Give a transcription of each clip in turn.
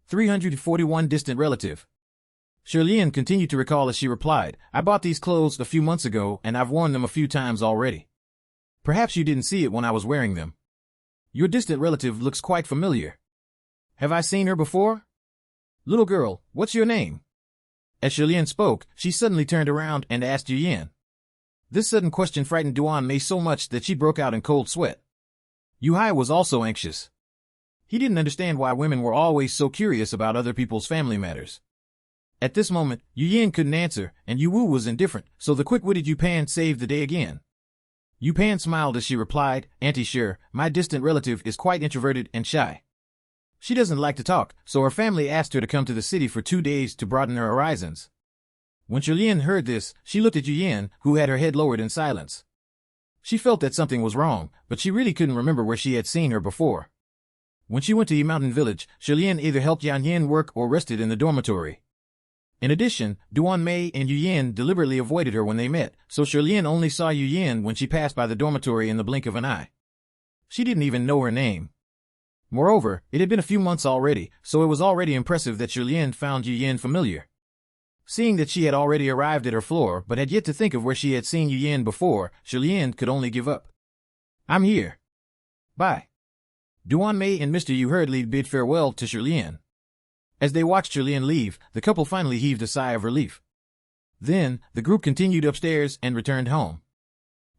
341 distant relative. Shirlene continued to recall as she replied, I bought these clothes a few months ago and I've worn them a few times already. Perhaps you didn't see it when I was wearing them. Your distant relative looks quite familiar. Have I seen her before? Little girl, what's your name? As Shirlene spoke, she suddenly turned around and asked Yuyan. This sudden question frightened Duan Mei so much that she broke out in cold sweat. Yuhai was also anxious. He didn't understand why women were always so curious about other people's family matters. At this moment, Yuyan couldn't answer, and Yu Wu was indifferent, so the quick-witted Yu Pan saved the day again. Yu Pan smiled as she replied, Auntie Sure, my distant relative is quite introverted and shy. She doesn't like to talk, so her family asked her to come to the city for 2 days to broaden her horizons. When Shirlene heard this, she looked at Yuyan, who had her head lowered in silence. She felt that something was wrong, but she really couldn't remember where she had seen her before. When she went to Yi Mountain Village, Shirlene either helped Yan Yin work or rested in the dormitory. In addition, Duan Mei and Yuyan deliberately avoided her when they met, so Shirlene only saw Yuyan when she passed by the dormitory in the blink of an eye. She didn't even know her name. Moreover, it had been a few months already, so it was already impressive that Shirlene found Yuyan familiar. Seeing that she had already arrived at her floor but had yet to think of where she had seen Yuyan before, Shirlene could only give up. I'm here. Bye. Duan Mei and Mr. Yu hurriedly bid farewell to Shirlene. As they watched Shirlene leave, the couple finally heaved a sigh of relief. Then, the group continued upstairs and returned home.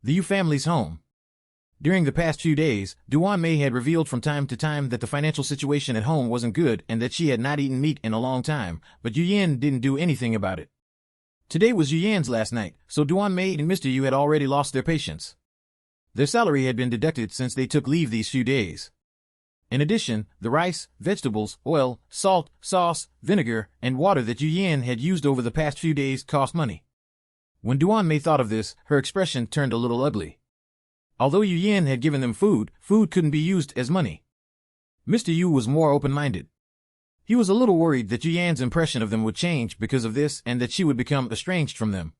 The Yu family's home. During the past few days, Duan Mei had revealed from time to time that the financial situation at home wasn't good and that she had not eaten meat in a long time, but Yuyan didn't do anything about it. Today was Yuyan's last night, so Duan Mei and Mr. Yu had already lost their patience. Their salary had been deducted since they took leave these few days. In addition, the rice, vegetables, oil, salt, sauce, vinegar, and water that Yuyan had used over the past few days cost money. When Duan Mei thought of this, her expression turned a little ugly. Although Yuyan had given them food, food couldn't be used as money. Mr. Yu was more open-minded. He was a little worried that Yuyan's impression of them would change because of this and that she would become estranged from them.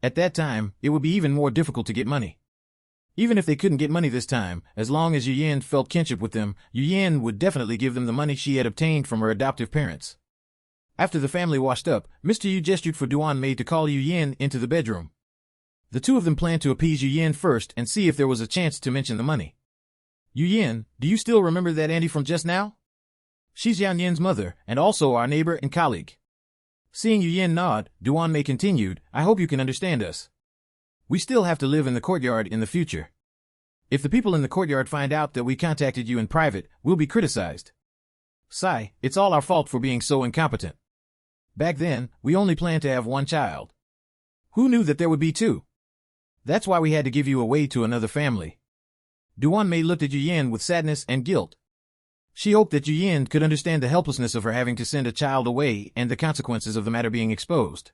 At that time, it would be even more difficult to get money. Even if they couldn't get money this time, as long as Yuyan felt kinship with them, Yuyan would definitely give them the money she had obtained from her adoptive parents. After the family washed up, Mr. Yu gestured for Duan Mei to call Yuyan into the bedroom. The two of them planned to appease Yuyan first and see if there was a chance to mention the money. Yuyan, do you still remember that auntie from just now? She's Yan Yin's mother, and also our neighbor and colleague. Seeing Yuyan nod, Duan Mei continued, I hope you can understand us. We still have to live in the courtyard in the future. If the people in the courtyard find out that we contacted you in private, we'll be criticized. Sigh, it's all our fault for being so incompetent. Back then, we only planned to have one child. Who knew that there would be two? That's why we had to give you away to another family. Duan Mei looked at Yuyan with sadness and guilt. She hoped that Yuyan could understand the helplessness of her having to send a child away and the consequences of the matter being exposed.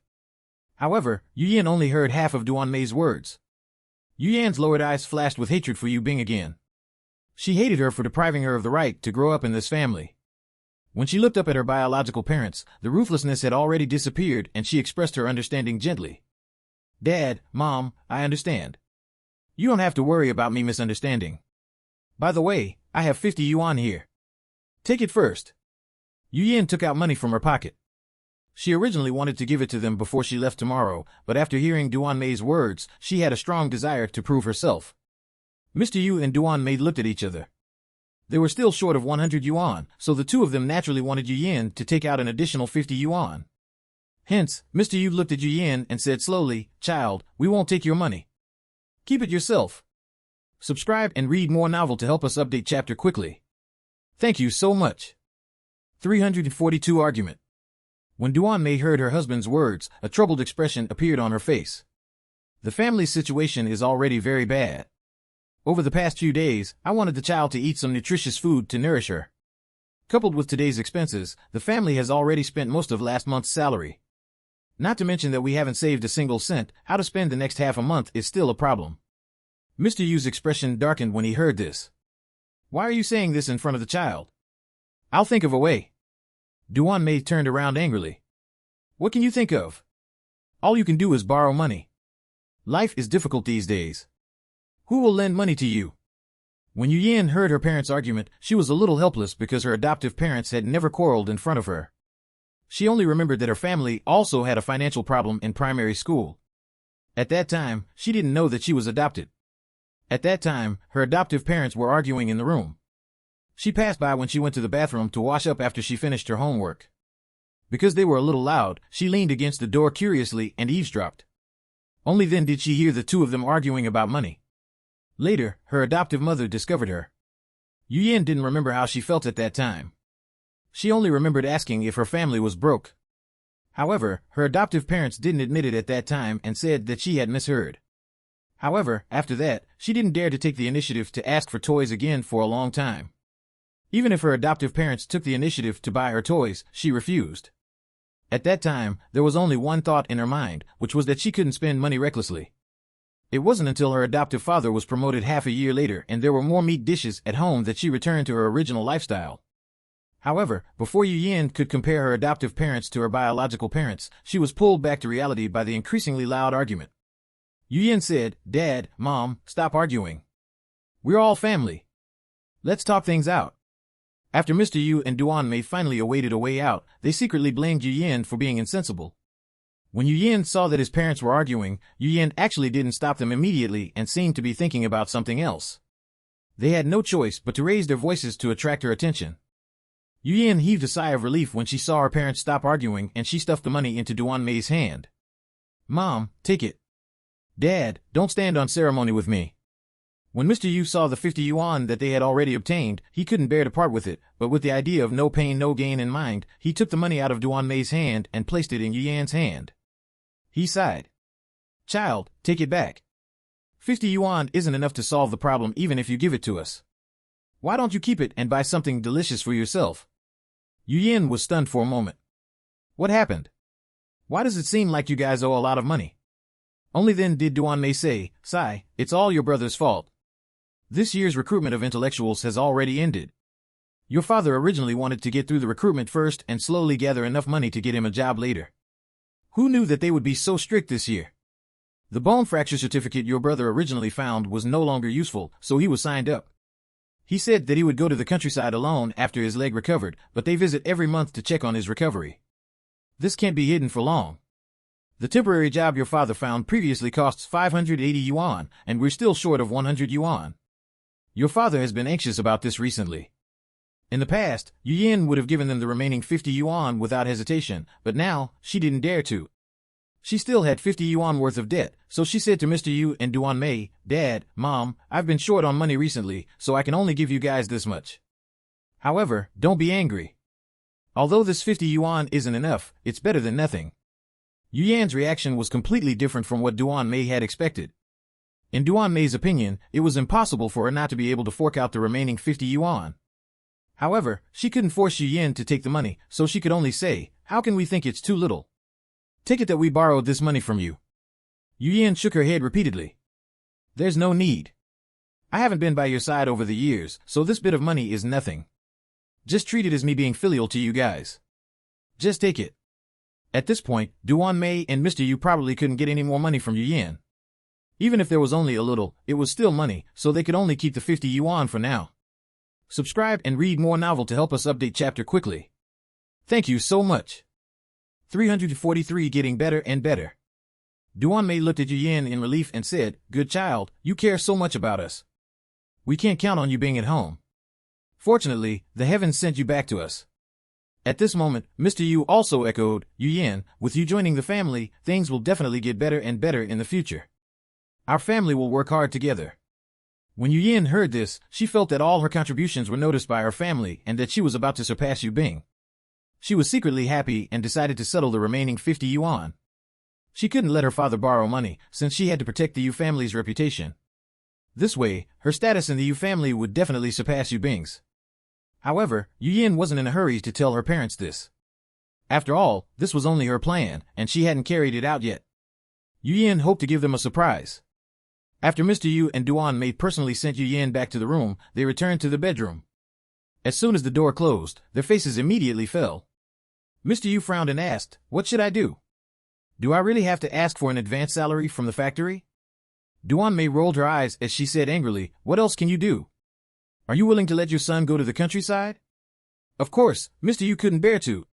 However, Yuyan only heard half of Duan Mei's words. Yuyan's lowered eyes flashed with hatred for Yu Bing again. She hated her for depriving her of the right to grow up in this family. When she looked up at her biological parents, the ruthlessness had already disappeared and she expressed her understanding gently. Dad, Mom, I understand. You don't have to worry about me misunderstanding. By the way, I have 50 yuan here. Take it first. Yuyan took out money from her pocket. She originally wanted to give it to them before she left tomorrow, but after hearing Duan Mei's words, she had a strong desire to prove herself. Mr. Yu and Duan Mei looked at each other. They were still short of 100 yuan, so the two of them naturally wanted Yuyan to take out an additional 50 yuan. Hence, Mr. Yu looked at Yuyan and said slowly, Child, we won't take your money. Keep it yourself. Subscribe and read more novel to help us update chapter quickly. Thank you so much. 342 Argument. When Duan Mei heard her husband's words, a troubled expression appeared on her face. The family's situation is already very bad. Over the past few days, I wanted the child to eat some nutritious food to nourish her. Coupled with today's expenses, the family has already spent most of last month's salary. Not to mention that we haven't saved a single cent. How to spend the next half a month is still a problem. Mr. Yu's expression darkened when he heard this. Why are you saying this in front of the child? I'll think of a way. Duan Mei turned around angrily. What can you think of? All you can do is borrow money. Life is difficult these days. Who will lend money to you? When Yu Yan heard her parents' argument, she was a little helpless because her adoptive parents had never quarreled in front of her. She only remembered that her family also had a financial problem in primary school. At that time, she didn't know that she was adopted. At that time, her adoptive parents were arguing in the room. She passed by when she went to the bathroom to wash up after she finished her homework. Because they were a little loud, she leaned against the door curiously and eavesdropped. Only then did she hear the two of them arguing about money. Later, her adoptive mother discovered her. Yu Yan didn't remember how she felt at that time. She only remembered asking if her family was broke. However, her adoptive parents didn't admit it at that time and said that she had misheard. However, after that, she didn't dare to take the initiative to ask for toys again for a long time. Even if her adoptive parents took the initiative to buy her toys, she refused. At that time, there was only one thought in her mind, which was that she couldn't spend money recklessly. It wasn't until her adoptive father was promoted half a year later and there were more meat dishes at home that she returned to her original lifestyle. However, before Yu Yan could compare her adoptive parents to her biological parents, she was pulled back to reality by the increasingly loud argument. Yu Yan said, "Dad, Mom, stop arguing. We're all family. Let's talk things out." After Mr. Yu and Duan Mei finally awaited a way out, they secretly blamed Yu Yan for being insensible. When Yu Yan saw that his parents were arguing, Yu Yan actually didn't stop them immediately and seemed to be thinking about something else. They had no choice but to raise their voices to attract her attention. Yu Yan heaved a sigh of relief when she saw her parents stop arguing and she stuffed the money into Duan Mei's hand. "Mom, take it. Dad, don't stand on ceremony with me." When Mr. Yu saw the 50 yuan that they had already obtained, he couldn't bear to part with it, but with the idea of no pain no gain in mind, he took the money out of Duan Mei's hand and placed it in Yu Yan's hand. He sighed. "Child, take it back. 50 yuan isn't enough to solve the problem even if you give it to us. Why don't you keep it and buy something delicious for yourself?" Yu Yan was stunned for a moment. "What happened? Why does it seem like you guys owe a lot of money?" Only then did Duan Mei say, "Sai, it's all your brother's fault. This year's recruitment of intellectuals has already ended. Your father originally wanted to get through the recruitment first and slowly gather enough money to get him a job later. Who knew that they would be so strict this year? The bone fracture certificate your brother originally found was no longer useful, so he was signed up. He said that he would go to the countryside alone after his leg recovered, but they visit every month to check on his recovery. This can't be hidden for long. The temporary job your father found previously costs 580 yuan, and we're still short of 100 yuan. Your father has been anxious about this recently. In the past, Yu Yan would have given them the remaining 50 yuan without hesitation, but now, she didn't dare to. She still had 50 yuan worth of debt, so she said to Mr. Yu and Duan Mei, "Dad, Mom, I've been short on money recently, so I can only give you guys this much. However, don't be angry. Although this 50 yuan isn't enough, it's better than nothing." Yu Yan's reaction was completely different from what Duan Mei had expected. In Duan Mei's opinion, it was impossible for her not to be able to fork out the remaining 50 yuan. However, she couldn't force Yu Yan to take the money, so she could only say, "How can we think it's too little? Take it that we borrowed this money from you." Yu Yan shook her head repeatedly. "There's no need. I haven't been by your side over the years, so this bit of money is nothing. Just treat it as me being filial to you guys. Just take it." At this point, Duan Mei and Mr. Yu probably couldn't get any more money from Yu Yan. Even if there was only a little, it was still money, so they could only keep the 50 yuan for now. Subscribe and read more novel to help us update chapter quickly. Thank you so much. 343 Getting Better and Better. Duan Mei looked at Yu Yan in relief and said, "Good child, you care so much about us. We can't count on you being at home. Fortunately, the heavens sent you back to us." At this moment, Mr. Yu also echoed, "Yu Yan, with you joining the family, things will definitely get better and better in the future. Our family will work hard together." When Yu Yan heard this, she felt that all her contributions were noticed by her family and that she was about to surpass Yu Bing. She was secretly happy and decided to settle the remaining 50 yuan. She couldn't let her father borrow money, since she had to protect the Yu family's reputation. This way, her status in the Yu family would definitely surpass Yu Bing's. However, Yu Yan wasn't in a hurry to tell her parents this. After all, this was only her plan, and she hadn't carried it out yet. Yu Yan hoped to give them a surprise. After Mr. Yu and Duan Mei personally sent Yu Yan back to the room, they returned to the bedroom. As soon as the door closed, their faces immediately fell. Mr. Yu frowned and asked, "What should I do? Do I really have to ask for an advance salary from the factory?" Duan Mei rolled her eyes as she said angrily, "What else can you do? Are you willing to let your son go to the countryside? Of course, Mr. Yu couldn't bear to.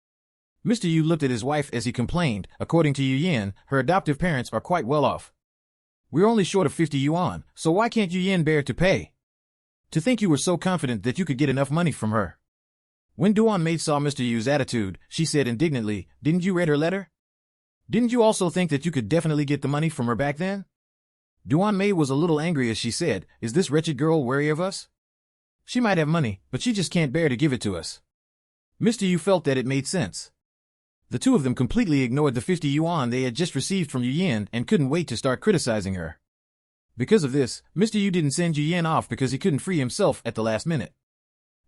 Mr. Yu looked at his wife as he complained. According to Yu Yin, her adoptive parents are quite well off. We're only short of 50 yuan, so why can't Yu Yin bear to pay? To think you were so confident that you could get enough money from her. When Duan Mei saw Mr. Yu's attitude, she said indignantly, "Didn't you read her letter? Didn't you also think that you could definitely get the money from her back then?" Duan Mei was a little angry as she said, "Is this wretched girl wary of us? She might have money, but she just can't bear to give it to us." Mr. Yu felt that it made sense. The two of them completely ignored the 50 yuan they had just received from Yu Yin and couldn't wait to start criticizing her. Because of this, Mr. Yu didn't send Yu Yin off because he couldn't free himself at the last minute.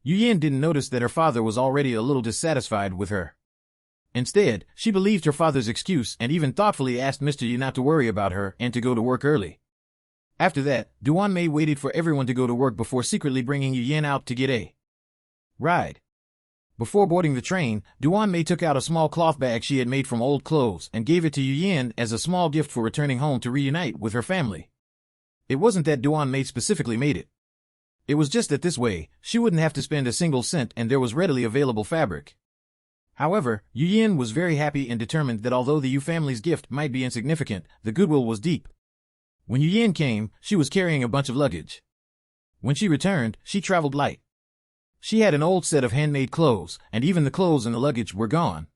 Yu Yin didn't notice that her father was already a little dissatisfied with her. Instead, she believed her father's excuse and even thoughtfully asked Mr. Yu not to worry about her and to go to work early. After that, Duan Mei waited for everyone to go to work before secretly bringing Yu Yin out to get a ride. Before boarding the train, Duan Mei took out a small cloth bag she had made from old clothes and gave it to Yu Yin as a small gift for returning home to reunite with her family. It wasn't that Duan Mei specifically made it. It was just that this way, she wouldn't have to spend a single cent and there was readily available fabric. However, Yu Yin was very happy and determined that although the Yu family's gift might be insignificant, the goodwill was deep. When Yu Yin came, she was carrying a bunch of luggage. When she returned, she traveled light. She had an old set of handmade clothes, and even the clothes and the luggage were gone.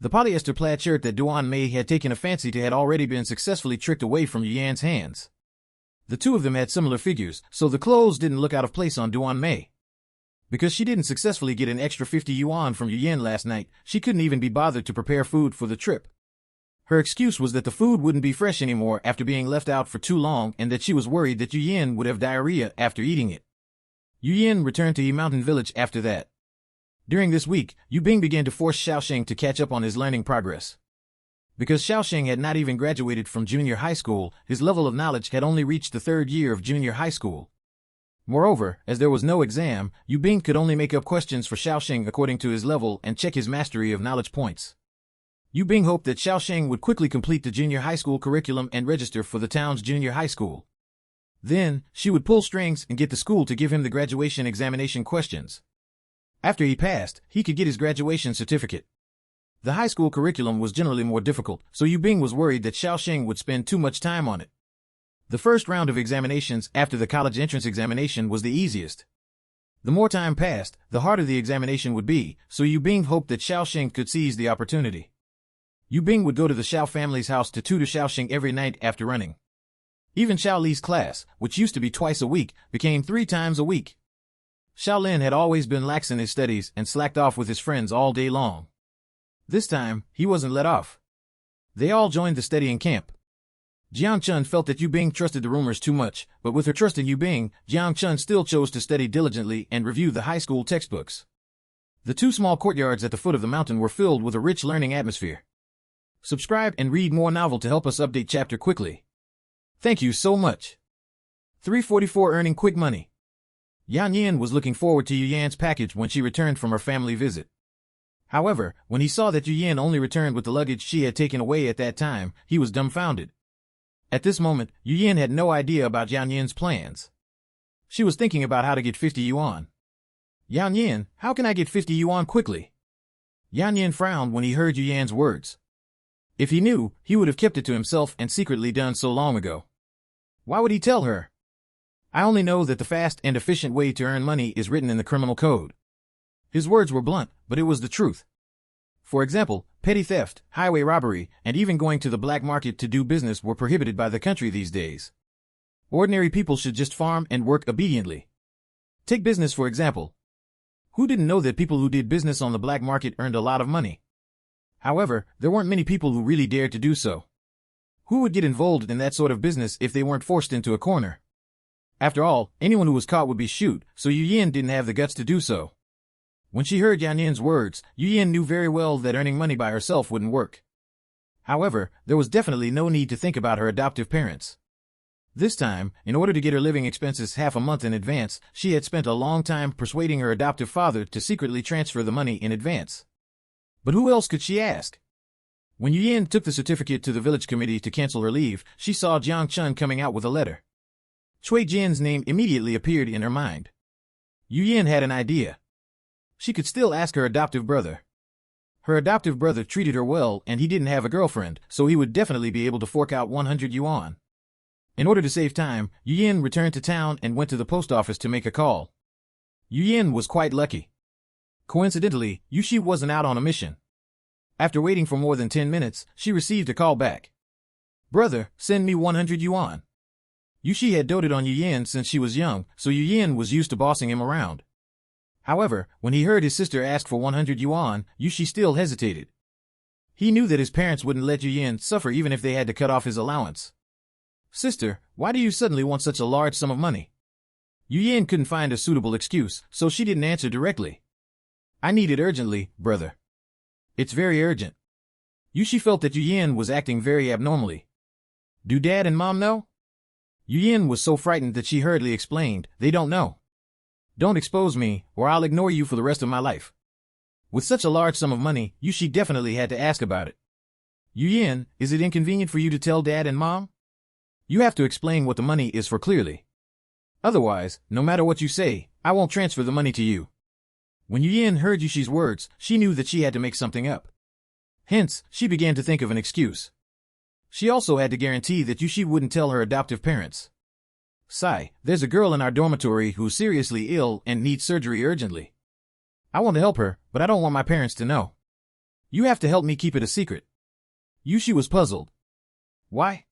The polyester plaid shirt that Duan Mei had taken a fancy to had already been successfully tricked away from Yu Yan's hands. The two of them had similar figures, so the clothes didn't look out of place on Duan Mei. Because she didn't successfully get an extra 50 yuan from Yu Yin last night, she couldn't even be bothered to prepare food for the trip. Her excuse was that the food wouldn't be fresh anymore after being left out for too long and that she was worried that Yu Yin would have diarrhea after eating it. Yu Yin returned to Yi Mountain Village after that. During this week, Yu Bing began to force Xiaosheng to catch up on his learning progress. Because Xiaosheng had not even graduated from junior high school, his level of knowledge had only reached the third year of junior high school. Moreover, as there was no exam, Yu Bing could only make up questions for Xiaosheng according to his level and check his mastery of knowledge points. Yu Bing hoped that Xiaosheng would quickly complete the junior high school curriculum and register for the town's junior high school. Then, she would pull strings and get the school to give him the graduation examination questions. After he passed, he could get his graduation certificate. The high school curriculum was generally more difficult, so Yu Bing was worried that Xiaosheng would spend too much time on it. The first round of examinations after the college entrance examination was the easiest. The more time passed, the harder the examination would be, so Yu Bing hoped that Xiaosheng could seize the opportunity. Yu Bing would go to the Xiao family's house to tutor Xiaosheng every night after running. Even Xiao Li's class, which used to be twice a week, became 3 times a week. Xiao Lin had always been lax in his studies and slacked off with his friends all day long. This time, he wasn't let off. They all joined the studying camp. Jiang Chun felt that Yu Bing trusted the rumors too much, but with her trust in Yu Bing, Jiang Chun still chose to study diligently and review the high school textbooks. The 2 small courtyards at the foot of the mountain were filled with a rich learning atmosphere. Subscribe and read more novel to help us update chapter quickly. Thank you so much. 344 earning quick money. Yan Yin was looking forward to Yu Yan's package when she returned from her family visit. However, when he saw that Yu Yan only returned with the luggage she had taken away at that time, he was dumbfounded. At this moment, Yu Yan had no idea about Yan Yin's plans. She was thinking about how to get 50 yuan. Yan Yin, how can I get 50 yuan quickly? Yan Yin frowned when he heard Yu Yan's words. If he knew, he would have kept it to himself and secretly done so long ago. Why would he tell her? I only know that the fast and efficient way to earn money is written in the criminal code. His words were blunt, but it was the truth. For example, petty theft, highway robbery, and even going to the black market to do business were prohibited by the country these days. Ordinary people should just farm and work obediently. Take business for example. Who didn't know that people who did business on the black market earned a lot of money? However, there weren't many people who really dared to do so. Who would get involved in that sort of business if they weren't forced into a corner? After all, anyone who was caught would be shot, so Yu Yin didn't have the guts to do so. When she heard Yan Yin's words, Yu Yin knew very well that earning money by herself wouldn't work. However, there was definitely no need to think about her adoptive parents. This time, in order to get her living expenses half a month in advance, she had spent a long time persuading her adoptive father to secretly transfer the money in advance. But who else could she ask? When Yu Yin took the certificate to the village committee to cancel her leave, she saw Jiang Chun coming out with a letter. Cui Jian's name immediately appeared in her mind. Yu Yin had an idea. She could still ask her adoptive brother. Her adoptive brother treated her well and he didn't have a girlfriend, so he would definitely be able to fork out 100 yuan. In order to save time, Yu Yin returned to town and went to the post office to make a call. Yu Yin was quite lucky. Coincidentally, Yu Shi wasn't out on a mission. After waiting for more than 10 minutes, she received a call back. Brother, send me 100 yuan. Yu Shi had doted on Yu Yin since she was young, so Yu Yin was used to bossing him around. However, when he heard his sister ask for 100 yuan, Yu Shi still hesitated. He knew that his parents wouldn't let Yu Yin suffer even if they had to cut off his allowance. Sister, why do you suddenly want such a large sum of money? Yu Yin couldn't find a suitable excuse, so she didn't answer directly. I need it urgently, brother. It's very urgent. Yu Shi felt that Yu Yin was acting very abnormally. Do Dad and Mom know? Yu Yin was so frightened that she hurriedly explained, they don't know. Don't expose me, or I'll ignore you for the rest of my life. With such a large sum of money, Yu Shi definitely had to ask about it. Yu Yin, is it inconvenient for you to tell Dad and Mom? You have to explain what the money is for clearly. Otherwise, no matter what you say, I won't transfer the money to you. When Yu Yin heard Yu Shi's words, she knew that she had to make something up. Hence, she began to think of an excuse. She also had to guarantee that Yu Shi wouldn't tell her adoptive parents. Sai, there's a girl in our dormitory who's seriously ill and needs surgery urgently. I want to help her, but I don't want my parents to know. You have to help me keep it a secret. Yu Shi was puzzled. Why?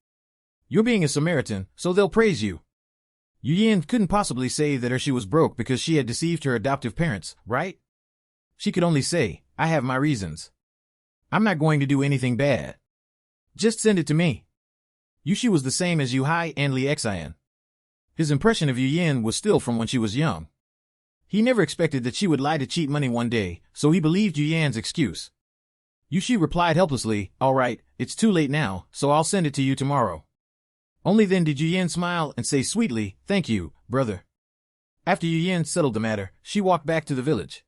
You're being a Samaritan, so they'll praise you. Yu Yin couldn't possibly say that she was broke because she had deceived her adoptive parents, right? She could only say, I have my reasons. I'm not going to do anything bad. Just send it to me. Yu Shi was the same as Yu Hai and Li Xian. His impression of Yu Yin was still from when she was young. He never expected that she would lie to cheat money one day, so he believed Yu Yan's excuse. Yu Shi replied helplessly, all right, it's too late now, so I'll send it to you tomorrow. Only then did Yu Yin smile and say sweetly, thank you, brother. After Yu Yin settled the matter, she walked back to the village.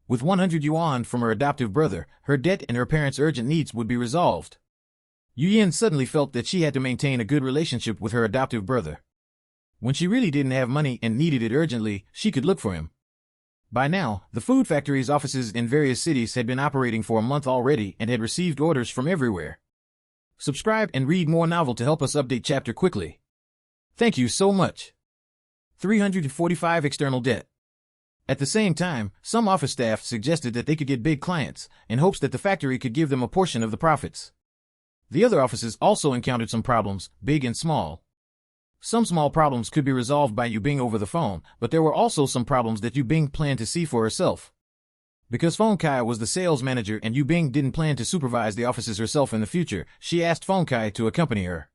With 100 yuan from her adoptive brother, her debt and her parents' urgent needs would be resolved. Yu Yin suddenly felt that she had to maintain a good relationship with her adoptive brother. When she really didn't have money and needed it urgently, she could look for him. By now, the food factory's offices in various cities had been operating for a month already and had received orders from everywhere. Subscribe and read more novel to help us update chapter quickly. Thank you so much. 345 External debt. At the same time, some office staff suggested that they could get big clients, in hopes that the factory could give them a portion of the profits. The other offices also encountered some problems, big and small. Some small problems could be resolved by Yu Bing over the phone, but there were also some problems that Yu Bing planned to see for herself. Because Feng Kai was the sales manager and Yu Bing didn't plan to supervise the offices herself in the future, she asked Feng Kai to accompany her.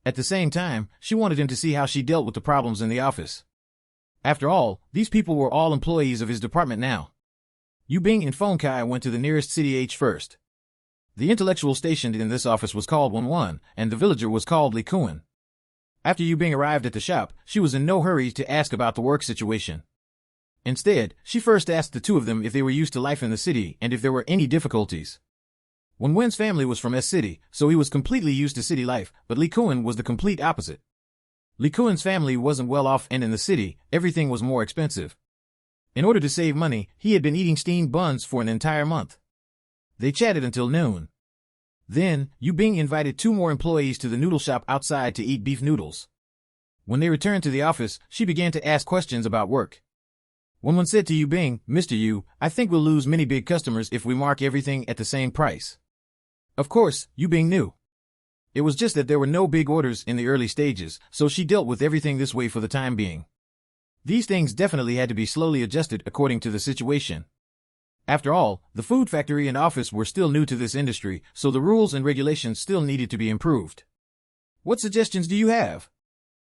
At the same time, she wanted him to see how she dealt with the problems in the office. After all, these people were all employees of his department now. Yu Bing and Feng Kai went to the nearest city H first. The intellectual stationed in this office was called Wan, and the villager was called Li Kuan. After Yu Bing arrived at the shop, she was in no hurry to ask about the work situation. Instead, she first asked the two of them if they were used to life in the city and if there were any difficulties. Wen's family was from S City, so he was completely used to city life, but Li Kuan was the complete opposite. Li Kuan's family wasn't well off and in the city, everything was more expensive. In order to save money, he had been eating steamed buns for an entire month. They chatted until noon. Then, Yu Bing invited two more employees to the noodle shop outside to eat beef noodles. When they returned to the office, she began to ask questions about work. Wan said to Yu Bing, Mr. Yu, I think we'll lose many big customers if we mark everything at the same price. Of course, Yu Bing knew. It was just that there were no big orders in the early stages, so she dealt with everything this way for the time being. These things definitely had to be slowly adjusted according to the situation. After all, the food factory and office were still new to this industry, so the rules and regulations still needed to be improved. What suggestions do you have?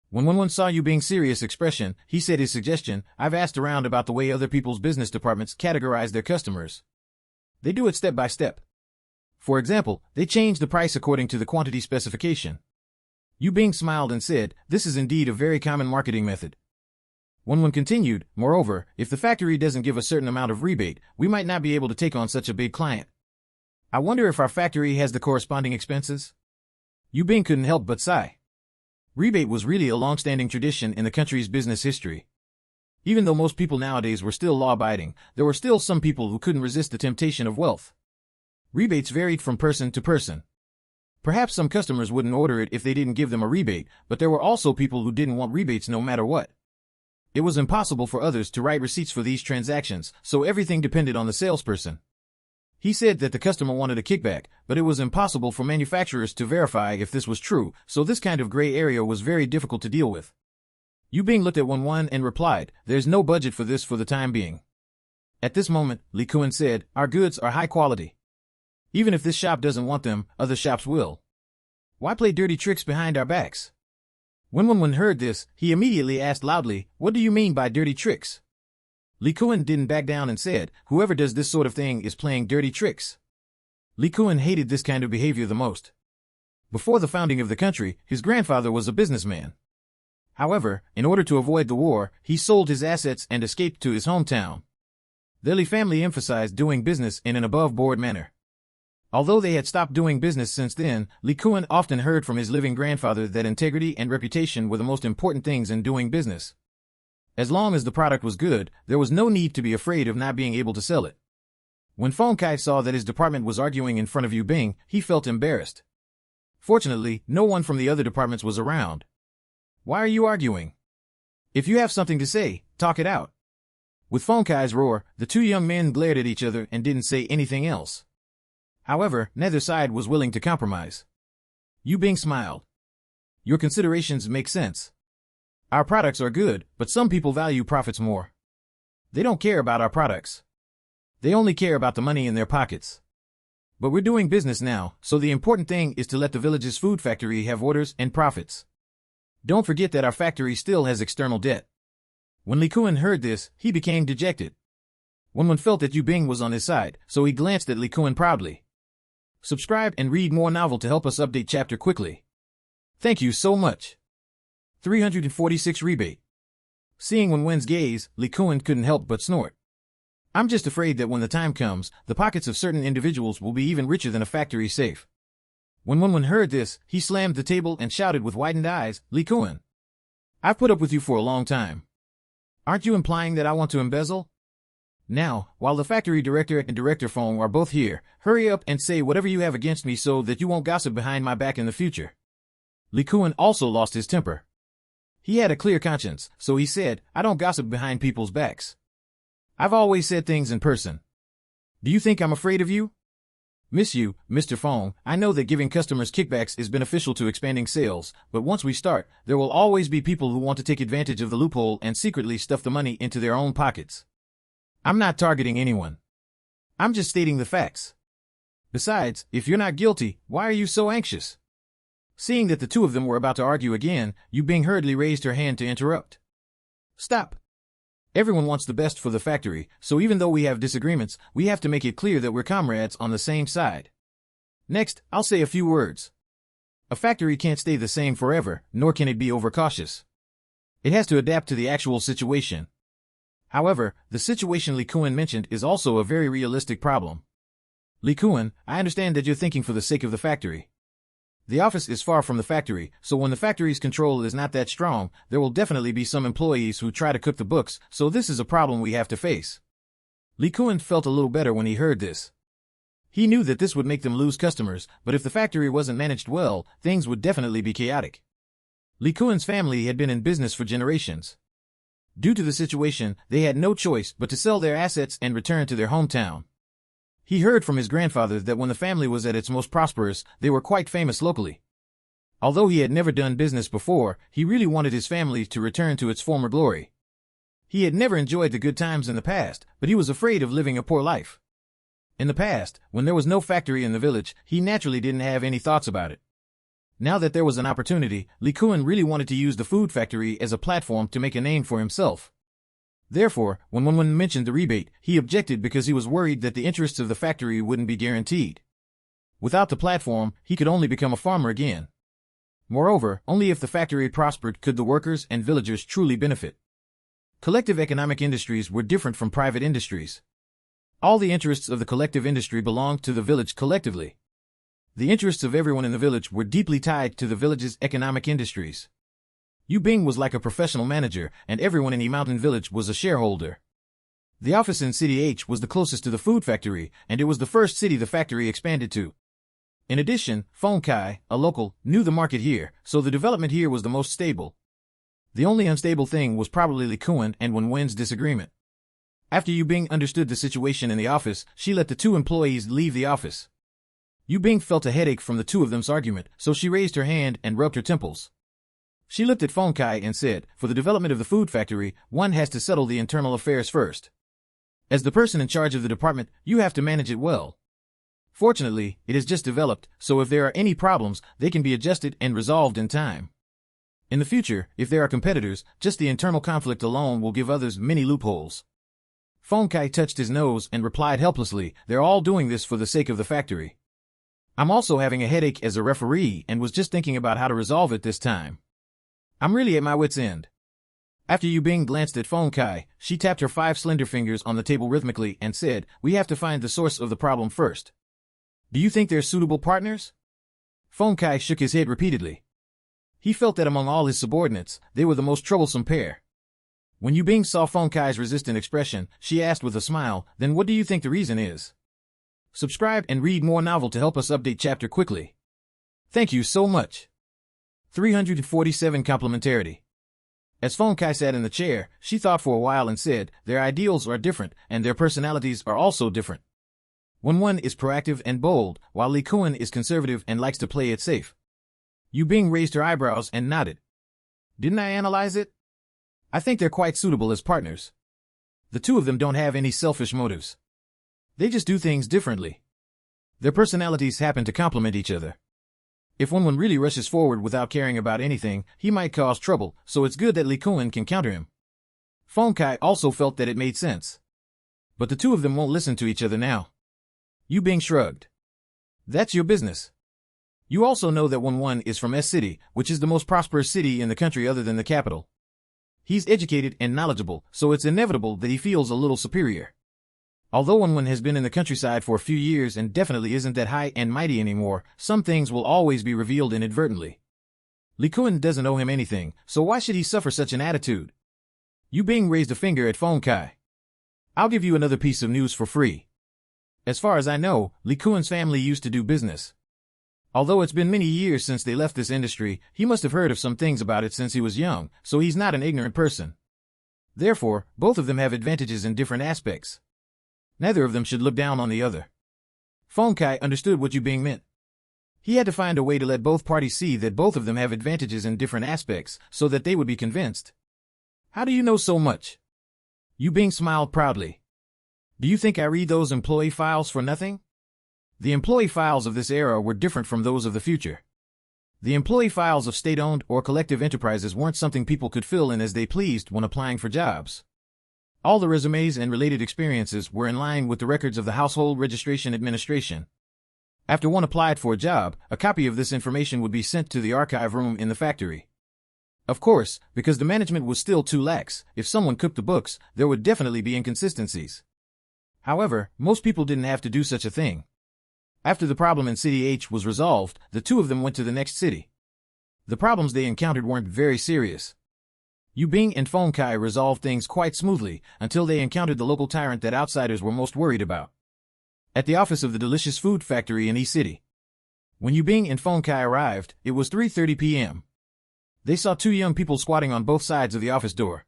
When Wan saw Yu Bing's serious expression, he said his suggestion, I've asked around about the way other people's business departments categorize their customers. They do it step by step. For example, they change the price according to the quantity specification. Yu Bing smiled and said, this is indeed a very common marketing method. Wan continued, moreover, if the factory doesn't give a certain amount of rebate, we might not be able to take on such a big client. I wonder if our factory has the corresponding expenses? Yu Bing couldn't help but sigh. Rebate was really a long-standing tradition in the country's business history. Even though most people nowadays were still law-abiding, there were still some people who couldn't resist the temptation of wealth. Rebates varied from person to person. Perhaps some customers wouldn't order it if they didn't give them a rebate, but there were also people who didn't want rebates no matter what. It was impossible for others to write receipts for these transactions, so everything depended on the salesperson. He said that the customer wanted a kickback, but it was impossible for manufacturers to verify if this was true, so this kind of gray area was very difficult to deal with. Yu Bing looked at Wen and replied, "There's no budget for this for the time being." At this moment, Li Kun said, "Our goods are high quality. Even if this shop doesn't want them, other shops will. Why play dirty tricks behind our backs?" When Wen heard this, he immediately asked loudly, "What do you mean by dirty tricks?" Li Kun didn't back down and said, "Whoever does this sort of thing is playing dirty tricks." Li Kun hated this kind of behavior the most. Before the founding of the country, his grandfather was a businessman. However, in order to avoid the war, he sold his assets and escaped to his hometown. The Li family emphasized doing business in an above-board manner. Although they had stopped doing business since then, Li Kun often heard from his living grandfather that integrity and reputation were the most important things in doing business. As long as the product was good, there was no need to be afraid of not being able to sell it. When Feng Kai saw that his department was arguing in front of Yu Bing, he felt embarrassed. Fortunately, no one from the other departments was around. "Why are you arguing? If you have something to say, talk it out." With Feng Kai's roar, the two young men glared at each other and didn't say anything else. However, neither side was willing to compromise. Yu Bing smiled. "Your considerations make sense. Our products are good, but some people value profits more. They don't care about our products. They only care about the money in their pockets. But we're doing business now, so the important thing is to let the village's food factory have orders and profits. Don't forget that our factory still has external debt." When Li Kun heard this, he became dejected. Wen felt that Yu Bing was on his side, so he glanced at Li Kun proudly. Subscribe and read more novel to help us update chapter quickly. Thank you so much. 346 Rebate. Seeing Wen's gaze, Li Kun couldn't help but snort. "I'm just afraid that when the time comes, the pockets of certain individuals will be even richer than a factory safe." When Wen heard this, he slammed the table and shouted with widened eyes, "Li Kun, I've put up with you for a long time. Aren't you implying that I want to embezzle? Now, while the factory director and Director Feng are both here, hurry up and say whatever you have against me so that you won't gossip behind my back in the future." Li Kun also lost his temper. He had a clear conscience, so he said, "I don't gossip behind people's backs. I've always said things in person. Do you think I'm afraid of you? Miss you, Mr. Feng, I know that giving customers kickbacks is beneficial to expanding sales, but once we start, there will always be people who want to take advantage of the loophole and secretly stuff the money into their own pockets. I'm not targeting anyone. I'm just stating the facts. Besides, if you're not guilty, why are you so anxious?" Seeing that the two of them were about to argue again, Yu Bing hurriedly raised her hand to interrupt. "Stop. Everyone wants the best for the factory, so even though we have disagreements, we have to make it clear that we're comrades on the same side. Next, I'll say a few words. A factory can't stay the same forever, nor can it be overcautious. It has to adapt to the actual situation. However, the situation Li Kun mentioned is also a very realistic problem. Li Kun, I understand that you're thinking for the sake of the factory. The office is far from the factory, so when the factory's control is not that strong, there will definitely be some employees who try to cook the books, so this is a problem we have to face." Li Kun felt a little better when he heard this. He knew that this would make them lose customers, but if the factory wasn't managed well, things would definitely be chaotic. Li Kun's family had been in business for generations. Due to the situation, they had no choice but to sell their assets and return to their hometown. He heard from his grandfather that when the family was at its most prosperous, they were quite famous locally. Although he had never done business before, he really wanted his family to return to its former glory. He had never enjoyed the good times in the past, but he was afraid of living a poor life. In the past, when there was no factory in the village, he naturally didn't have any thoughts about it. Now that there was an opportunity, Li Kun really wanted to use the food factory as a platform to make a name for himself. Therefore, when Wen mentioned the rebate, he objected because he was worried that the interests of the factory wouldn't be guaranteed. Without the platform, he could only become a farmer again. Moreover, only if the factory prospered could the workers and villagers truly benefit. Collective economic industries were different from private industries. All the interests of the collective industry belonged to the village collectively. The interests of everyone in the village were deeply tied to the village's economic industries. Yu Bing was like a professional manager, and everyone in the mountain village was a shareholder. The office in City H was the closest to the food factory, and it was the first city the factory expanded to. In addition, Feng Kai, a local, knew the market here, so the development here was the most stable. The only unstable thing was probably Li Kuan and Wen Wen's disagreement. After Yu Bing understood the situation in the office, she let the two employees leave the office. Yu Bing felt a headache from the two of them's argument, so she raised her hand and rubbed her temples. She looked at Feng Kai and said, "For the development of the food factory, one has to settle the internal affairs first. As the person in charge of the department, you have to manage it well. Fortunately, it has just developed, so if there are any problems, they can be adjusted and resolved in time. In the future, if there are competitors, just the internal conflict alone will give others many loopholes." Feng Kai touched his nose and replied helplessly, "They're all doing this for the sake of the factory. I'm also having a headache as a referee and was just thinking about how to resolve it this time. I'm really at my wit's end." After Yu Bing glanced at Feng Kai, she tapped her 5 slender fingers on the table rhythmically and said, "We have to find the source of the problem first. Do you think they're suitable partners?" Feng Kai shook his head repeatedly. He felt that among all his subordinates, they were the most troublesome pair. When Yu Bing saw Feng Kai's resistant expression, she asked with a smile, "Then what do you think the reason is?" Subscribe and read more novel to help us update chapter quickly. Thank you so much. 347 Complementarity. As Feng Kai sat in the chair, she thought for a while and said, "Their ideals are different, and their personalities are also different. Wen Wen is proactive and bold, while Li Kuan is conservative and likes to play it safe." Yu Bing raised her eyebrows and nodded. "Didn't I analyze it? I think they're quite suitable as partners. The two of them don't have any selfish motives. They just do things differently. Their personalities happen to complement each other. If Wen really rushes forward without caring about anything, he might cause trouble, so it's good that Li Kuan can counter him." Feng Kai also felt that it made sense. But the two of them won't listen to each other now. Yu Bing shrugged. "That's your business. You also know that Wen is from S City, which is the most prosperous city in the country other than the capital. He's educated and knowledgeable, so it's inevitable that he feels a little superior. Although Wen has been in the countryside for a few years and definitely isn't that high and mighty anymore, some things will always be revealed inadvertently. Li Kuan doesn't owe him anything, so why should he suffer such an attitude?" Yu Bing raised a finger at Feng Kai. "I'll give you another piece of news for free. As far as I know, Li Kuan's family used to do business. Although it's been many years since they left this industry, he must have heard of some things about it since he was young, so he's not an ignorant person. Therefore, both of them have advantages in different aspects. Neither of them should look down on the other." Feng Kai understood what Yu Bing meant. He had to find a way to let both parties see that both of them have advantages in different aspects, so that they would be convinced. "How do you know so much?" Yu Bing smiled proudly. "Do you think I read those employee files for nothing? The employee files of this era were different from those of the future. The employee files of state-owned or collective enterprises weren't something people could fill in as they pleased when applying for jobs. All the resumes and related experiences were in line with the records of the Household Registration Administration. After one applied for a job, a copy of this information would be sent to the archive room in the factory. Of course, because the management was still too lax, if someone cooked the books, there would definitely be inconsistencies. However, most people didn't have to do such a thing. After the problem in City H was resolved, the two of them went to the next city. The problems they encountered weren't very serious. Yu Bing and Feng Kai resolved things quite smoothly until they encountered the local tyrant that outsiders were most worried about. At the office of the delicious food factory in E-City. When Yu Bing and Feng Kai arrived, it was 3:30 p.m. They saw two young people squatting on both sides of the office door.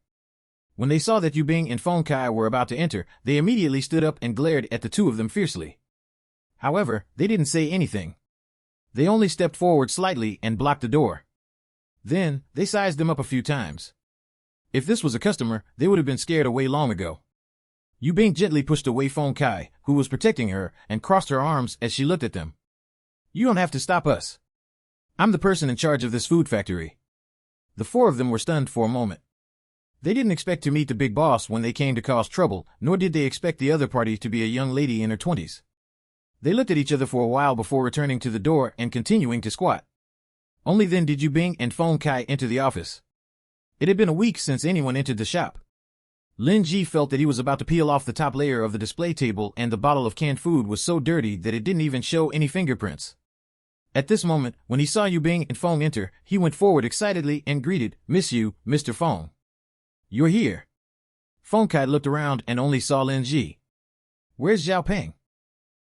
When they saw that Yu Bing and Feng Kai were about to enter, they immediately stood up and glared at the two of them fiercely. However, they didn't say anything. They only stepped forward slightly and blocked the door. Then, they sized them up a few times. If this was a customer, they would have been scared away long ago. Yu Bing gently pushed away Feng Kai, who was protecting her, and crossed her arms as she looked at them. "You don't have to stop us. I'm the person in charge of this food factory." The four of them were stunned for a moment. They didn't expect to meet the big boss when they came to cause trouble, nor did they expect the other party to be a young lady in her 20s. They looked at each other for a while before returning to the door and continuing to squat. Only then did Yu Bing and Feng Kai enter the office. It had been a week since anyone entered the shop. Lin Ji felt that he was about to peel off the top layer of the display table, and the bottle of canned food was so dirty that it didn't even show any fingerprints. At this moment, when he saw Yu Bing and Feng enter, he went forward excitedly and greeted, "Miss you, Mr. Feng. You're here." Feng Kai looked around and only saw Lin Ji. "Where's Zhao Peng?"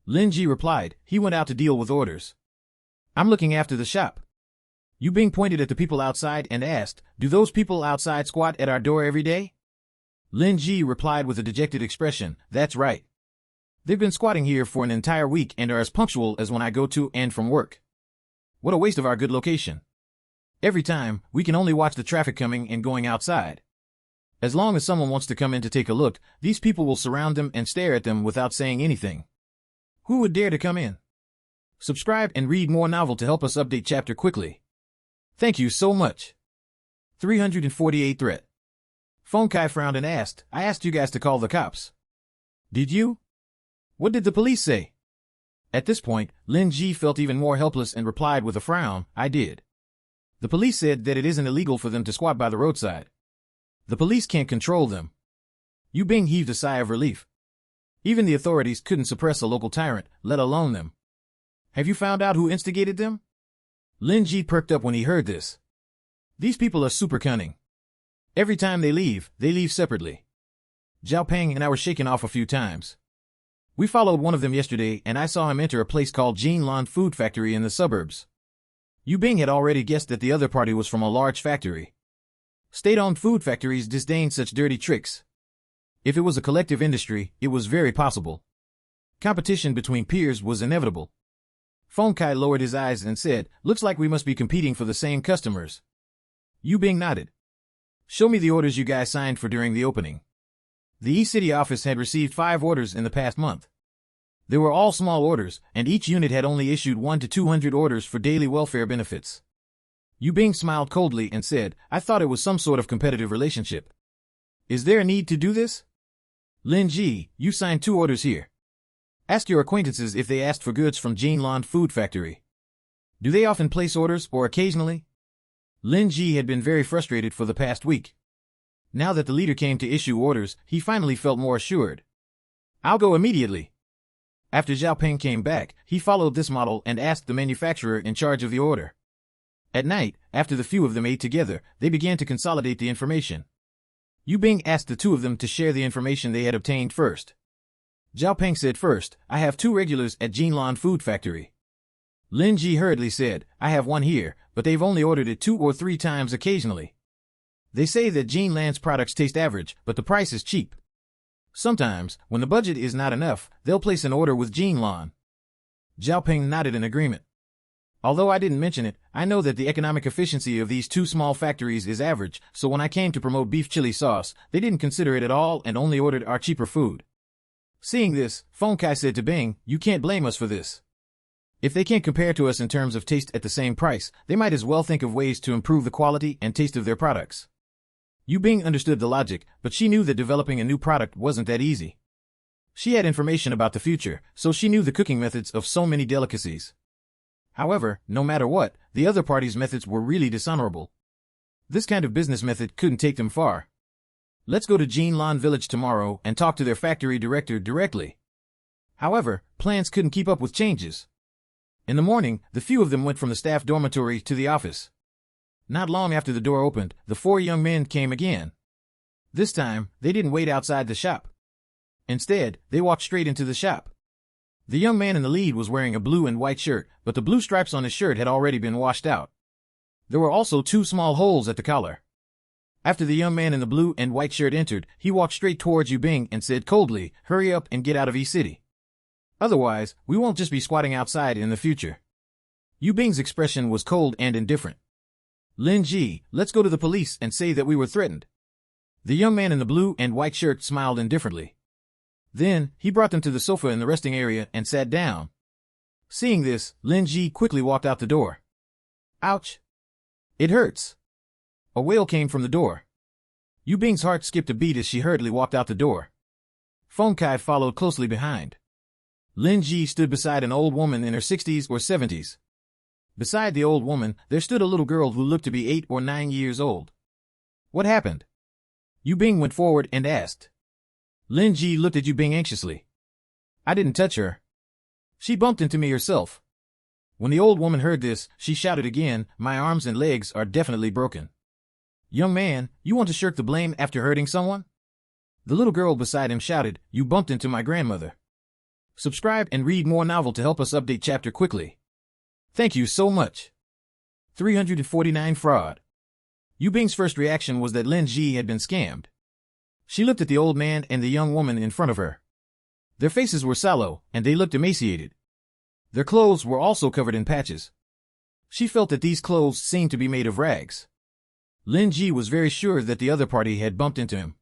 Lin Ji replied, "He went out to deal with orders. I'm looking after the shop." Yu Bing pointed at the people outside and asked, "Do those people outside squat at our door every day?" Lin Ji replied with a dejected expression, "That's right. They've been squatting here for an entire week and are as punctual as when I go to and from work. What a waste of our good location. Every time, we can only watch the traffic coming and going outside. As long as someone wants to come in to take a look, these people will surround them and stare at them without saying anything. Who would dare to come in?" Subscribe and read more novel to help us update chapter quickly. Thank you so much. 348 threat. Feng Kai frowned and asked, "I asked you guys to call the cops. Did you? What did the police say?" At this point, Lin Ji felt even more helpless and replied with a frown, "I did. The police said that it isn't illegal for them to squat by the roadside. The police can't control them." Yu Bing heaved a sigh of relief. Even the authorities couldn't suppress a local tyrant, let alone them. "Have you found out who instigated them?" Lin Ji perked up when he heard this. "These people are super cunning. Every time they leave separately. Zhao Peng and I were shaken off a few times. We followed one of them yesterday and I saw him enter a place called Jinlan Food Factory in the suburbs. Yu Bing had already guessed that the other party was from a large factory. State-owned food factories disdain such dirty tricks. If it was a collective industry, it was very possible. Competition between peers was inevitable." Feng Kai lowered his eyes and said, "Looks like we must be competing for the same customers." Yu Bing nodded. "Show me the orders you guys signed for during the opening." The E-City office had received 5 orders in the past month. They were all small orders, and each unit had only issued 1 to 200 orders for daily welfare benefits. Yu Bing smiled coldly and said, "I thought it was some sort of competitive relationship. Is there a need to do this? Lin Ji, you signed 2 orders here. Ask your acquaintances if they asked for goods from Jinlan Food Factory. Do they often place orders or occasionally?" Lin Ji had been very frustrated for the past week. Now that the leader came to issue orders, he finally felt more assured. "I'll go immediately." After Zhao Peng came back, he followed this model and asked the manufacturer in charge of the order. At night, after the few of them ate together, they began to consolidate the information. Yu Bing asked the 2 of them to share the information they had obtained first. Zhao Peng said first, "I have 2 regulars at Jinlan Food Factory." Lin Ji hurriedly said, "I have 1 here, but they've only ordered it 2 or 3 times occasionally. They say that Jinlan's products taste average, but the price is cheap. Sometimes, when the budget is not enough, they'll place an order with Jinlan." Zhao Peng nodded in agreement. "Although I didn't mention it, I know that the economic efficiency of these 2 small factories is average, so when I came to promote beef chili sauce, they didn't consider it at all and only ordered our cheaper food." Seeing this, Feng Kai said to Bing, "You can't blame us for this. If they can't compare to us in terms of taste at the same price, they might as well think of ways to improve the quality and taste of their products." Yu Bing understood the logic, but she knew that developing a new product wasn't that easy. She had information about the future, so she knew the cooking methods of so many delicacies. However, no matter what, the other party's methods were really dishonorable. This kind of business method couldn't take them far. "Let's go to Jinlan Village tomorrow and talk to their factory director directly." However, plans couldn't keep up with changes. In the morning, the few of them went from the staff dormitory to the office. Not long after the door opened, the 4 young men came again. This time, they didn't wait outside the shop. Instead, they walked straight into the shop. The young man in the lead was wearing a blue and white shirt, but the blue stripes on his shirt had already been washed out. There were also 2 small holes at the collar. After the young man in the blue and white shirt entered, he walked straight towards Yu Bing and said coldly, "Hurry up and get out of E-City. Otherwise, we won't just be squatting outside in the future." Yu Bing's expression was cold and indifferent. "Lin Ji, let's go to the police and say that we were threatened." The young man in the blue and white shirt smiled indifferently. Then, he brought them to the sofa in the resting area and sat down. Seeing this, Lin Ji quickly walked out the door. "Ouch! It hurts!" A wail came from the door. Yu Bing's heart skipped a beat as she hurriedly walked out the door. Feng Kai followed closely behind. Lin Ji stood beside an old woman in her 60s or 70s. Beside the old woman, there stood a little girl who looked to be 8 or 9 years old. "What happened?" Yu Bing went forward and asked. Lin Ji looked at Yu Bing anxiously. "I didn't touch her. She bumped into me herself." When the old woman heard this, she shouted again, "My arms and legs are definitely broken." "Young man, you want to shirk the blame after hurting someone?" The little girl beside him shouted, "You bumped into my grandmother." Subscribe and read more novel to help us update chapter quickly. Thank you so much. 349 Fraud. Yu Bing's first reaction was that Lin Ji had been scammed. She looked at the old man and the young woman in front of her. Their faces were sallow, and they looked emaciated. Their clothes were also covered in patches. She felt that these clothes seemed to be made of rags. Lin Ji was very sure that the other party had bumped into him.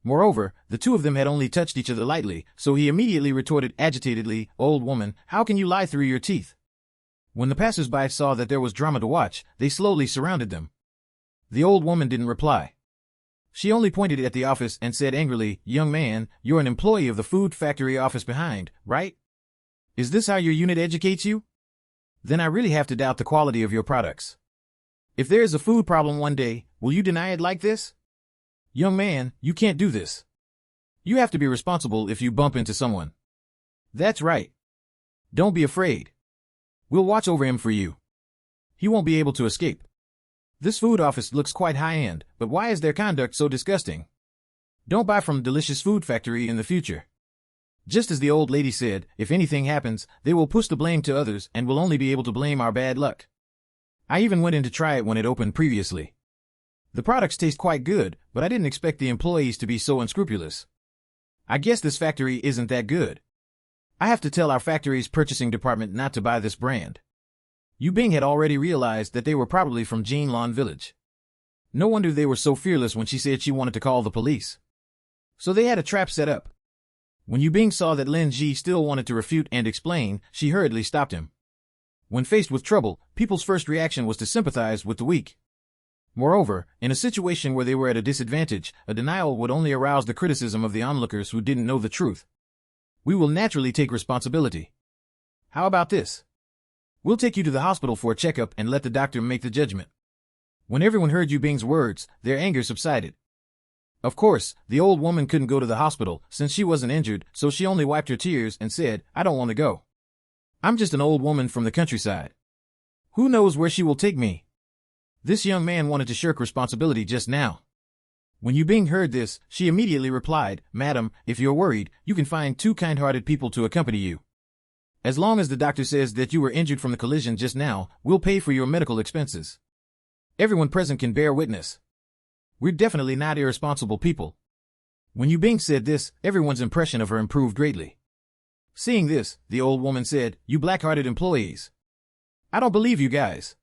Moreover, the two of them had only touched each other lightly, so he immediately retorted agitatedly, "Old woman, how can you lie through your teeth?" When the passers-by saw that there was drama to watch, they slowly surrounded them. The old woman didn't reply. She only pointed at the office and said angrily, "Young man, you're an employee of the food factory office behind, right? Is this how your unit educates you? Then I really have to doubt the quality of your products. If there is a food problem one day, will you deny it like this? Young man, you can't do this. You have to be responsible if you bump into someone. That's right. Don't be afraid. We'll watch over him for you. He won't be able to escape. This food office looks quite high-end, but why is their conduct so disgusting? Don't buy from Delicious Food Factory in the future." Just as the old lady said, if anything happens, they will push the blame to others and will only be able to blame our bad luck. I even went in to try it when it opened previously. The products taste quite good, but I didn't expect the employees to be so unscrupulous. I guess this factory isn't that good. I have to tell our factory's purchasing department not to buy this brand. Yu Bing had already realized that they were probably from Jinlan Village. No wonder they were so fearless when she said she wanted to call the police. So they had a trap set up. When Yu Bing saw that Lin Ji still wanted to refute and explain, she hurriedly stopped him. When faced with trouble, people's first reaction was to sympathize with the weak. Moreover, in a situation where they were at a disadvantage, a denial would only arouse the criticism of the onlookers who didn't know the truth. We will naturally take responsibility. How about this? We'll take you to the hospital for a checkup and let the doctor make the judgment. When everyone heard Yu Bing's words, their anger subsided. Of course, the old woman couldn't go to the hospital since she wasn't injured, so she only wiped her tears and said, "I don't want to go. I'm just an old woman from the countryside. Who knows where she will take me?" This young man wanted to shirk responsibility just now. When Yu Bing heard this, she immediately replied, "Madam, if you're worried, you can find two kind-hearted people to accompany you. As long as the doctor says that you were injured from the collision just now, we'll pay for your medical expenses. Everyone present can bear witness. We're definitely not irresponsible people." When Yu Bing said this, everyone's impression of her improved greatly. Seeing this, the old woman said, "You black-hearted employees. I don't believe you guys."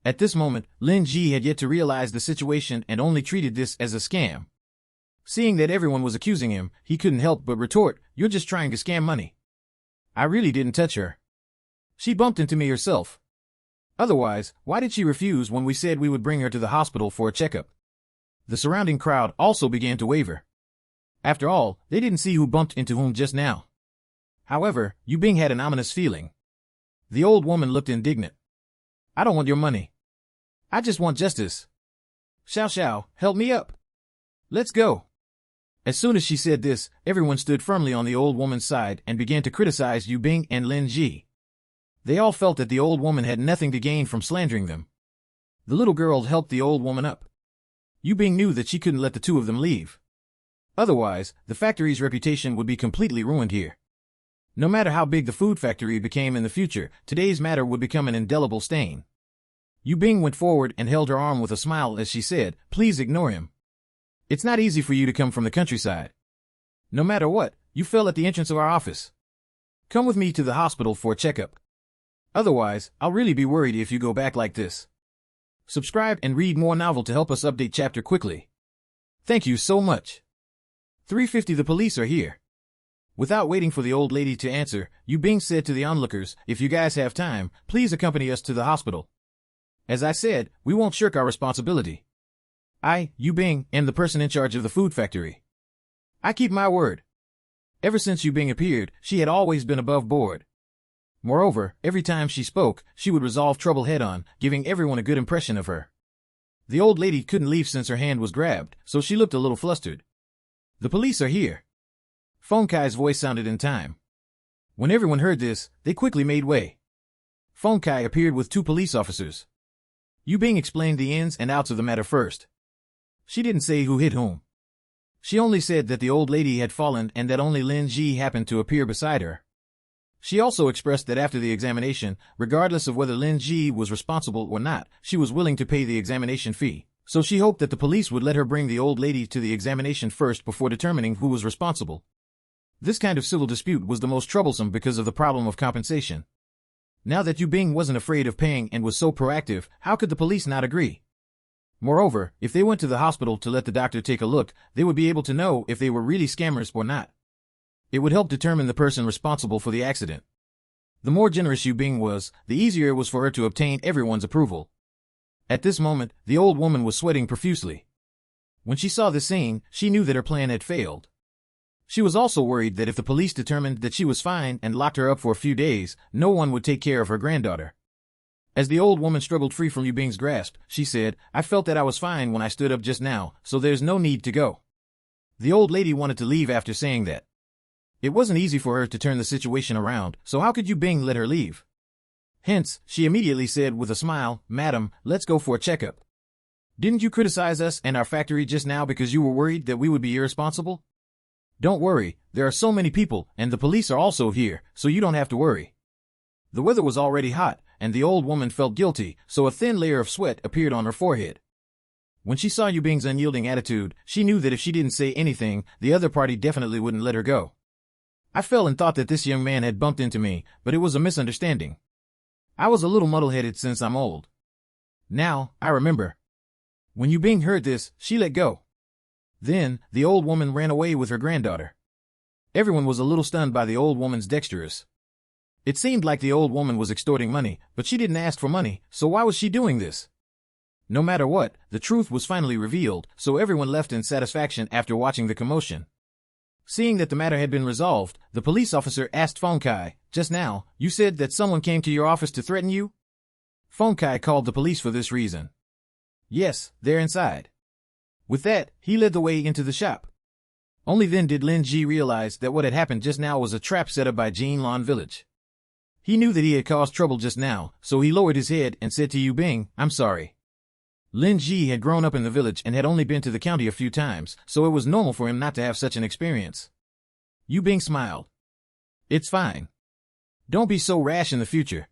At this moment, Lin Ji had yet to realize the situation and only treated this as a scam. Seeing that everyone was accusing him, he couldn't help but retort, "You're just trying to scam money. I really didn't touch her. She bumped into me herself. Otherwise, why did she refuse when we said we would bring her to the hospital for a checkup?" The surrounding crowd also began to waver. After all, they didn't see who bumped into whom just now. However, Yu Bing had an ominous feeling. The old woman looked indignant. "I don't want your money. I just want justice. Xiao Xiao, help me up. Let's go." As soon as she said this, everyone stood firmly on the old woman's side and began to criticize Yu Bing and Lin Ji. They all felt that the old woman had nothing to gain from slandering them. The little girl helped the old woman up. Yu Bing knew that she couldn't let the two of them leave. Otherwise, the factory's reputation would be completely ruined here. No matter how big the food factory became in the future, today's matter would become an indelible stain. Yu Bing went forward and held her arm with a smile as she said, "Please ignore him. It's not easy for you to come from the countryside. No matter what, you fell at the entrance of our office. Come with me to the hospital for a checkup. Otherwise, I'll really be worried if you go back like this." Subscribe and read more novel to help us update chapter quickly. Thank you so much. 350 The police are here. Without waiting for the old lady to answer, Yu Bing said to the onlookers, "If you guys have time, please accompany us to the hospital. As I said, we won't shirk our responsibility. I, Yu Bing, am the person in charge of the food factory. I keep my word." Ever since Yu Bing appeared, she had always been above board. Moreover, every time she spoke, she would resolve trouble head-on, giving everyone a good impression of her. The old lady couldn't leave since her hand was grabbed, so she looked a little flustered. "The police are here." Feng Kai's voice sounded in time. When everyone heard this, they quickly made way. Phone Kai appeared with 2 police officers. Yu Bing explained the ins and outs of the matter first. She didn't say who hit whom. She only said that the old lady had fallen and that only Lin Ji happened to appear beside her. She also expressed that after the examination, regardless of whether Lin Ji was responsible or not, she was willing to pay the examination fee. So she hoped that the police would let her bring the old lady to the examination first before determining who was responsible. This kind of civil dispute was the most troublesome because of the problem of compensation. Now that Yu Bing wasn't afraid of paying and was so proactive, how could the police not agree? Moreover, if they went to the hospital to let the doctor take a look, they would be able to know if they were really scammers or not. It would help determine the person responsible for the accident. The more generous Yu Bing was, the easier it was for her to obtain everyone's approval. At this moment, the old woman was sweating profusely. When she saw this scene, she knew that her plan had failed. She was also worried that if the police determined that she was fine and locked her up for a few days, no one would take care of her granddaughter. As the old woman struggled free from Yu Bing's grasp, she said, "I felt that I was fine when I stood up just now, so there's no need to go." The old lady wanted to leave after saying that. It wasn't easy for her to turn the situation around, so how could Yu Bing let her leave? Hence, she immediately said with a smile, "Madam, let's go for a checkup. Didn't you criticize us and our factory just now because you were worried that we would be irresponsible? Don't worry, there are so many people, and the police are also here, so you don't have to worry." The weather was already hot, and the old woman felt guilty, so a thin layer of sweat appeared on her forehead. When she saw Yu Bing's unyielding attitude, she knew that if she didn't say anything, the other party definitely wouldn't let her go. "I fell and thought that this young man had bumped into me, but it was a misunderstanding. I was a little muddle-headed since I'm old. Now, I remember." When Yu Bing heard this, she let go. Then, the old woman ran away with her granddaughter. Everyone was a little stunned by the old woman's dexterous. It seemed like the old woman was extorting money, but she didn't ask for money, so why was she doing this? No matter what, the truth was finally revealed, so everyone left in satisfaction after watching the commotion. Seeing that the matter had been resolved, the police officer asked Phone Kai, "Just now, you said that someone came to your office to threaten you?" Phone Kai called the police for this reason. "Yes, they're inside." With that, he led the way into the shop. Only then did Lin Ji realize that what had happened just now was a trap set up by Jinlan Village. He knew that he had caused trouble just now, so he lowered his head and said to Yu Bing, "I'm sorry." Lin Ji had grown up in the village and had only been to the county a few times, so it was normal for him not to have such an experience. Yu Bing smiled. "It's fine. Don't be so rash in the future.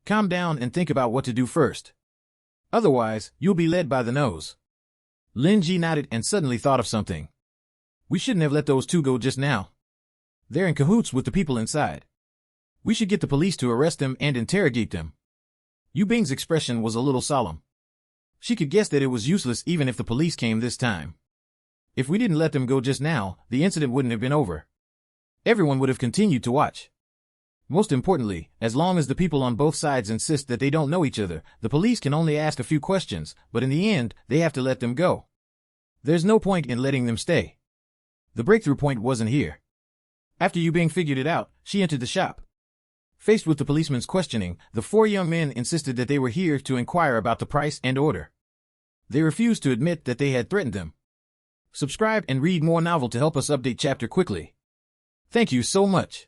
Calm down and think about what to do first. Otherwise, you'll be led by the nose." Lin Ji nodded and suddenly thought of something. "We shouldn't have let those 2 go just now. They're in cahoots with the people inside. We should get the police to arrest them and interrogate them." Yu Bing's expression was a little solemn. She could guess that it was useless even if the police came this time. If we didn't let them go just now, the incident wouldn't have been over. Everyone would have continued to watch. Most importantly, as long as the people on both sides insist that they don't know each other, the police can only ask a few questions, but in the end, they have to let them go. There's no point in letting them stay. The breakthrough point wasn't here. After Yu Bing figured it out, she entered the shop. Faced with the policeman's questioning, the 4 young men insisted that they were here to inquire about the price and order. They refused to admit that they had threatened them. Subscribe and read more novel to help us update chapter quickly. Thank you so much.